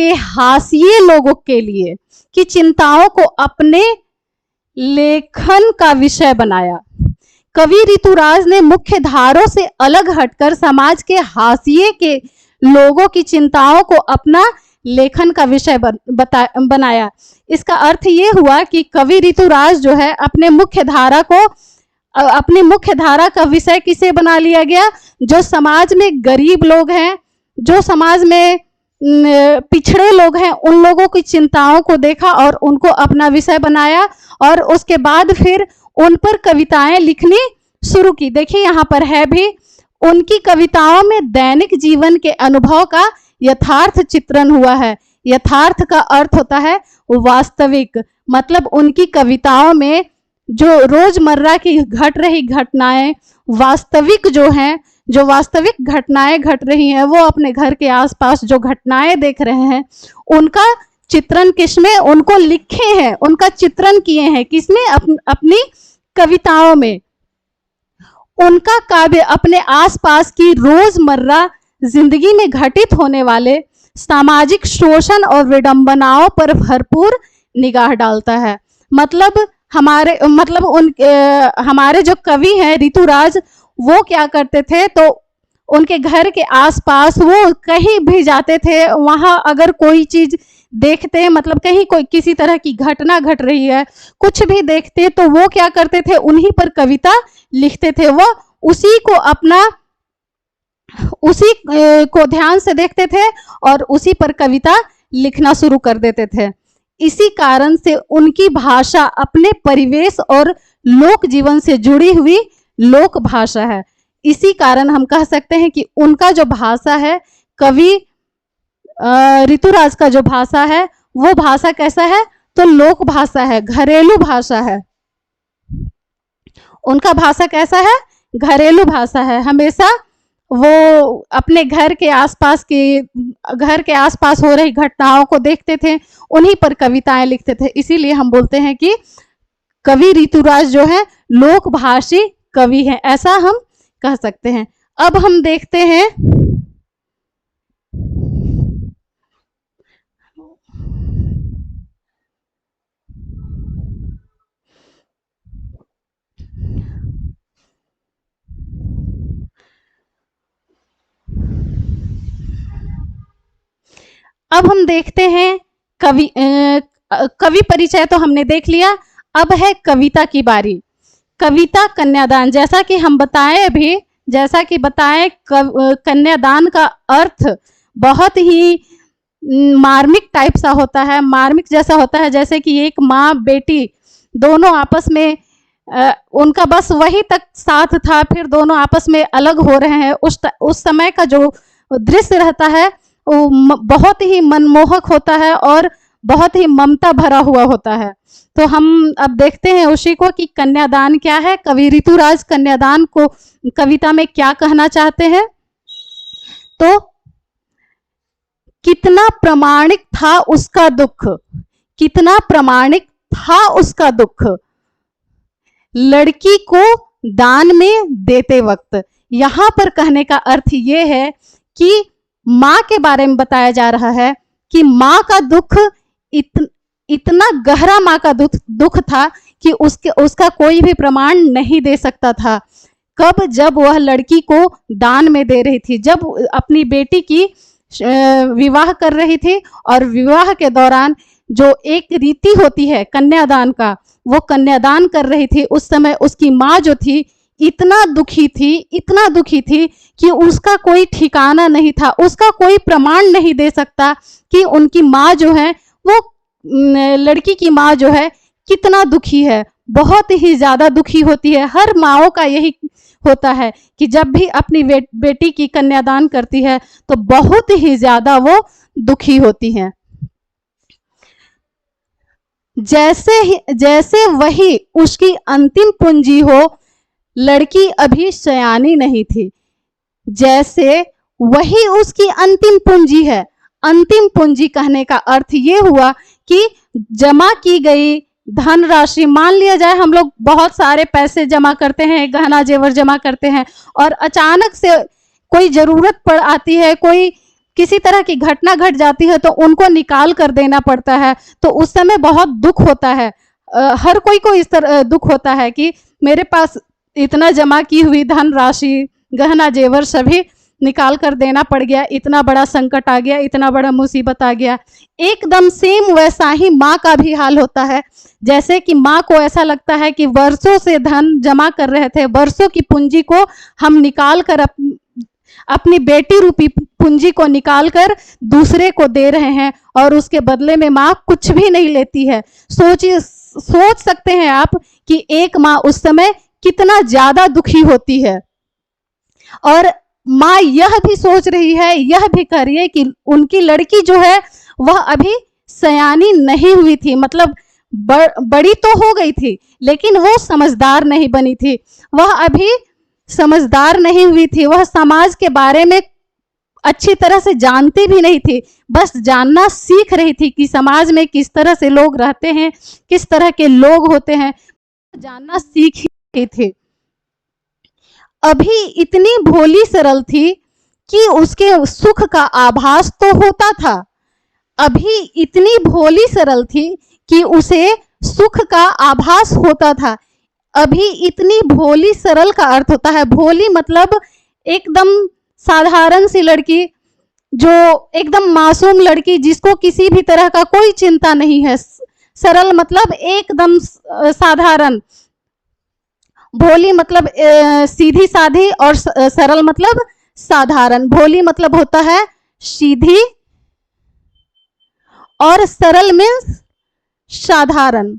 के हाशिए लोगों के लिए की चिंताओं को अपने लेखन का विषय बनाया। कवि ऋतुराज ने मुख्य धारों से अलग हटकर समाज के हाशिए के लोगों की चिंताओं को अपना लेखन का विषय बनाया। इसका अर्थ ये हुआ कि कवि ऋतुराज जो है अपने मुख्य धारा का विषय किसे बना लिया गया? जो समाज में गरीब लोग हैं, जो समाज में पिछड़े लोग हैं, उन लोगों की चिंताओं को देखा और उनको अपना विषय बनाया और उसके बाद फिर उन पर कविताएं लिखनी शुरू की। देखिए यहाँ पर है भी, उनकी कविताओं में दैनिक जीवन के अनुभव का यथार्थ चित्रण हुआ है। यथार्थ का अर्थ होता है वास्तविक, मतलब उनकी कविताओं में जो रोजमर्रा की घट रही घटनाएं, वास्तविक जो हैं, जो वास्तविक घटनाएं घट रही हैं, वो अपने घर के आसपास जो घटनाएं देख रहे हैं, उनका चित्रण किसमें? उनको लिखे हैं, उनका चित्रण किए हैं किसमें? अपनी कविताओं में। उनका काव्य अपने आसपास की रोजमर्रा जिंदगी में घटित होने वाले सामाजिक शोषण और विडंबनाओं पर भरपूर निगाह डालता है। हमारे जो कवि हैं ऋतुराज, वो क्या करते थे, तो उनके घर के आसपास वो कहीं भी जाते थे, वहां अगर कोई चीज देखते, मतलब कहीं कोई किसी तरह की घटना घट रही है, कुछ भी देखते, तो वो क्या करते थे, उन्हीं पर कविता लिखते थे। वो उसी को ध्यान से देखते थे और उसी पर कविता लिखना शुरू कर देते थे। इसी कारण से उनकी भाषा अपने परिवेश और लोक जीवन से जुड़ी हुई लोक भाषा है। इसी कारण हम कह सकते हैं कि उनका जो भाषा है, कवि ऋतुराज का जो भाषा है, वो भाषा कैसा है? तो लोक भाषा है, घरेलू भाषा है। उनका भाषा कैसा है? घरेलू भाषा है। हमेशा वो अपने घर के आसपास हो रही घटनाओं को देखते थे, उन्हीं पर कविताएं लिखते थे। इसीलिए हम बोलते हैं कि कवि ऋतुराज जो है लोकभाषी कवि हैं, ऐसा हम कह सकते हैं। अब हम देखते हैं कवि परिचय तो हमने देख लिया। अब है कविता की बारी। कविता कन्यादान, जैसा कि बताएं कन्यादान का अर्थ बहुत ही मार्मिक टाइप सा होता है, मार्मिक जैसा होता है, जैसे कि एक माँ बेटी दोनों आपस में उनका बस वही तक साथ था, फिर दोनों आपस में अलग हो रहे हैं। उस समय का जो दृश्य रहता है वो बहुत ही मनमोहक होता है और बहुत ही ममता भरा हुआ होता है। तो हम अब देखते हैं उसी को कि कन्यादान क्या है। कवि ऋतुराज कन्यादान को कविता में क्या कहना चाहते हैं? तो कितना प्रमाणिक था उसका दुख, कितना प्रमाणिक था उसका दुख, लड़की को दान में देते वक्त। यहां पर कहने का अर्थ ये है कि माँ के बारे में बताया जा रहा है कि माँ का दुख इतना गहरा माँ का दुख था कि उसका कोई भी प्रमाण नहीं दे सकता था। कब? जब वह लड़की को दान में दे रही थी, जब अपनी बेटी की विवाह कर रही थी, और विवाह के दौरान जो एक रीति होती है कन्यादान का, वो कन्यादान कर रही थी। उस समय उसकी माँ जो थी इतना दुखी थी कि उसका कोई ठिकाना नहीं था, उसका कोई प्रमाण नहीं दे सकता कि उनकी माँ जो है, वो लड़की की माँ जो है कितना दुखी है। बहुत ही ज्यादा दुखी होती है। हर माँओं का यही होता है कि जब भी अपनी बेटी की कन्यादान करती है तो बहुत ही ज्यादा वो दुखी होती हैं। जैसे वही उसकी अंतिम पूंजी हो, लड़की अभी सयानी नहीं थी। जैसे वही उसकी अंतिम पूंजी है। अंतिम पूंजी कहने का अर्थ ये हुआ कि जमा की गई धनराशि, मान लिया जाए हम लोग बहुत सारे पैसे जमा करते हैं, गहना जेवर जमा करते हैं, और अचानक से कोई जरूरत पड़ आती है, कोई किसी तरह की घटना घट जाती है तो उनको निकाल कर देना पड़ता है, तो उस समय बहुत दुख होता है। हर कोई को इस तरह दुख होता है कि मेरे पास इतना जमा की हुई धन राशि, गहना जेवर सभी निकाल कर देना पड़ गया, इतना बड़ा संकट आ गया, इतना बड़ा मुसीबत आ गया। एकदम सेम वैसा ही माँ का भी हाल होता है। जैसे कि माँ को ऐसा लगता है कि वर्षों से धन जमा कर रहे थे, वर्षों की पूंजी को हम निकाल कर अपनी बेटी रूपी पूंजी को निकाल कर दूसरे को दे रहे हैं, और उसके बदले में माँ कुछ भी नहीं लेती है। सोच सकते हैं आप कि एक माँ उस समय कितना ज्यादा दुखी होती है। और माँ यह भी सोच रही है, यह भी कर रही है कि उनकी लड़की जो है वह अभी सयानी नहीं हुई थी, मतलब बड़ी तो हो गई थी लेकिन वो समझदार नहीं बनी थी, वह अभी समझदार नहीं हुई थी, वह समाज के बारे में अच्छी तरह से जानती भी नहीं थी, बस जानना सीख रही थी कि समाज में किस तरह से लोग रहते हैं, किस तरह के लोग होते हैं, जानना सीख रही थी। अभी इतनी भोली सरल थी कि उसके सुख का आभास तो होता था। अभी इतनी भोली सरल थी कि उसे सुख का आभास होता था। अभी इतनी भोली सरल का अर्थ होता है, भोली मतलब एकदम साधारण सी लड़की, जो एकदम मासूम लड़की जिसको किसी भी तरह का कोई चिंता नहीं है। सरल मतलब एकदम साधारण, भोली मतलब सीधी साधी, और सरल मतलब साधारण। भोली मतलब होता है सीधी और सरल मीन्स साधारण।